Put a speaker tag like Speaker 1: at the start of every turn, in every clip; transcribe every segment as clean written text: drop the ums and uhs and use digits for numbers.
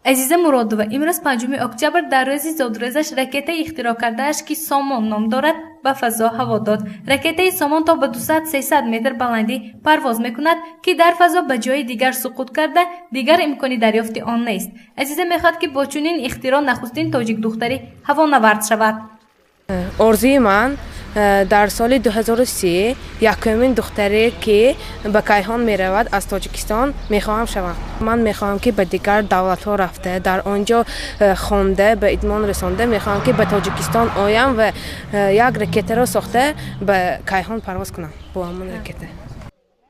Speaker 1: عزیزه مرادова امروز 5 اکتبر در روز زادروزش رکت اختراع کرده‌اش که سومون نام دارد به فضا هوا داد. رکت سومون تا به 200-300 متر بلندی پرواز میکند که در فضا به جای دیگر سقوط کرده دیگر امکانی دریافت آن نیست. عزیزه میخواد که با چنین اختراع نخستین تاجیک دختری هوانورد شود.
Speaker 2: آرزوی من در سال 2003 یکمین دختری که به کیهان می رود از تاجیکستان میخواهم شوم. من میخواهم که به دیگر دولت ها رفته در آنجا خوانده به ادمان رسانده میخواهم که به تاجیکستان آیم و یک رکت را ساخته به کیهان پرواز کنم با همون رکت.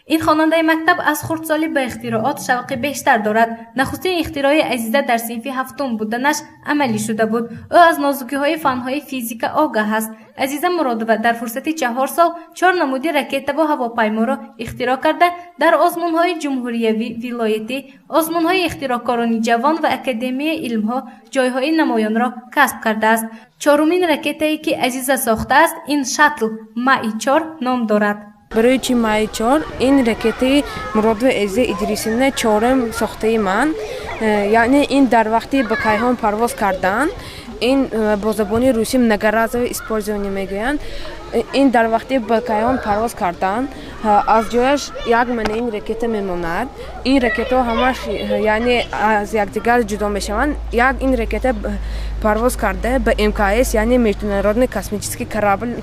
Speaker 1: این خواننده مکتب از خردسالی به اختراعات شوق بیشتر دارد. نخستین اختراع عزیزه در صنف هفتم بودنش عملی شده بود. او از نازکی‌های فن‌های فیزیک آگاه است. عزیزه مرادова در فرصت 4 سال 4 نمودی رکت و هواپیما را اختراع کرده در آزمون‌های جمهوری ولایتی، آزمون‌های اختراعکاران جوان و اکادمی علم‌ها جای‌های نمایان را کسب کرده است. چهارمین رکتی که عزیزه ساخته است این شاتل مای 4 نام دارد.
Speaker 2: برای چی مای 4 این رکتی مرادова عزیزه ادریسی‌نه چهارم ساخته من، یعنی این در وقتی به کیهان پرواز کردن این با زبان روسی многоразовое использование میگویند. این در وقتی به کیهان پرواز کردن از جایش یک من این رکت میماند. این رکت ها همش یعنی از یکدیگر جدا میشوند. یک این رکت پرواز کرده به МКС یعنی международный космический корабль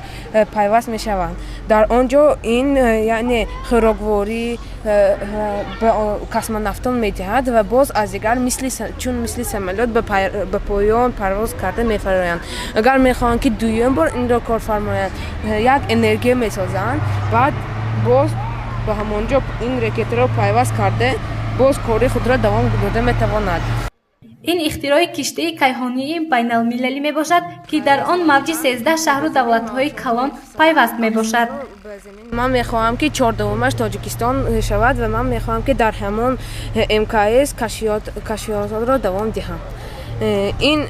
Speaker 2: پیوست میشوند. در آنجا این یعنی خوراکواری به کосмонавтان میدهد و باز از دیگر چون مثل سمولات به پایان پرواز کرده میفرایند. اگر میخواهند که دوم بار این را کار فرمایند یک انرژی میسازند، بعد باز به همانجا این رکت را پیوست کرده باز کار خود را دوام داده میتواند.
Speaker 1: این اختراع کشتی کیهانی بین المللی می باشد که در آن موج 13 شهر و دولت های کلان پیوست می باشد.
Speaker 2: من میخواهم که 14مش تاجیکستان شود و من میخواهم که در همان МКС کشفیات را دوام دهم. این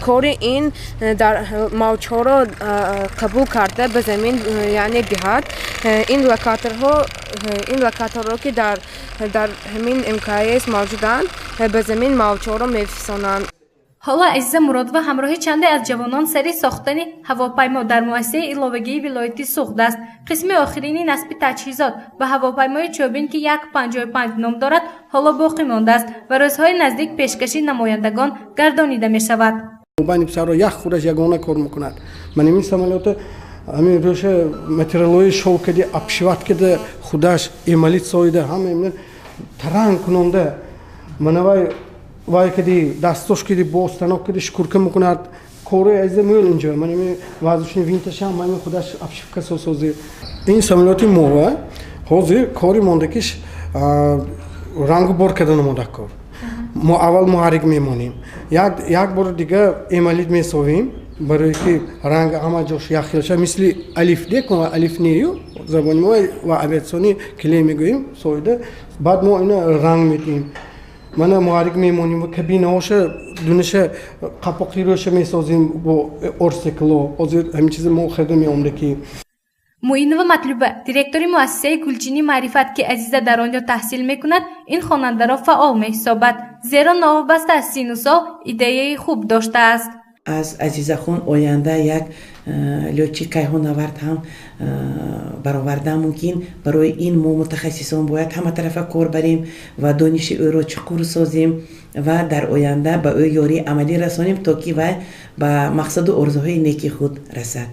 Speaker 2: کار این در موج ها را قبول کرده به زمین یعنی دهد. این لوکاتورها که در همین МКС موجودند به زمین موج ها را میفشانند.
Speaker 1: حالا عزیزه مرادова همراه چند از جوانان سری ساختن هواپیما در مؤسسه ایلاوگی ولایتی سوخته است. قسم آخرین نصب تجهیزات به هواپیمای چوبین که 155 نام دارد حالا باقی مانده است و روزهای نزدیک پیشکشی نمایندگان گردانیده می شود.
Speaker 3: بانی بسیار یک خودش یگانه کار میکند. من این سمولات همین روش مترولوژی شو کردی ابشوات کرده خودش ایمالیت سایده همین تران کننده منوای وای کردی دستش کردی باستناک کردی شکرکه میکند کاری از میل اینجا من این وازشون وینتش هم من خودش ابشوکه سازی. این سمولاتی موه حاضر کاری مونده کش رنگ بار کردن مونده کار. ما اول محرک میمونیم. یک بار دیگه ایمالیت میسازیم برای که رنگ همه جاش یخیل شه مثل الف دیکن و الف نیو زبان ما و ابیاتسونی کلی میگوییم سویده بعد ما اینا رنگ میدیم. من محرک میمونیم و کابینه هاش دونش قپاقی روش میسازیم با ارسکلو از همین چیز ما خرده میامده.
Speaker 1: معین و مطلوبه دیرکتوری مؤسسه گلچینی معرفت که عزیزه در آنجا تحصیل میکند این خواننده را فعال میحسابد زیرا نوابسته از 39 سال ایده خوب داشته است.
Speaker 4: از عزیزه خون آینده یک لوچی کیهان آورد هم برآورده ممکن. برای این ما متخصصان باید همه طرف کار بریم و دانش او را چقدر سازیم و در آینده به او یاری عملی رسانیم تا که و به مقصد و آرزوهای نیکی خود رسد.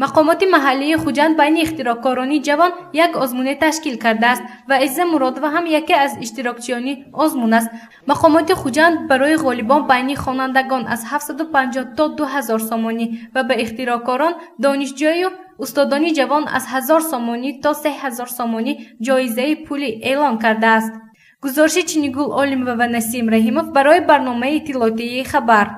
Speaker 1: مقامات محلی خوجند بین اختراعکاران جوان یک آزمون تشکیل کرده است و عزیزه مرادova هم یکی از اشتراکچیان آزمون است. مقامات خوجند برای غالبان بین خوانندگان از 750 تا 2000 سومانی و به اختراعکاران دانشجوی و استادان جوان از 1000 سومانی تا 3000 سومانی جایزه پولی اعلام کرده است. گزارش چینیگول عالمova و نسیم رحیمov برای برنامه اطلاعاتی خبر.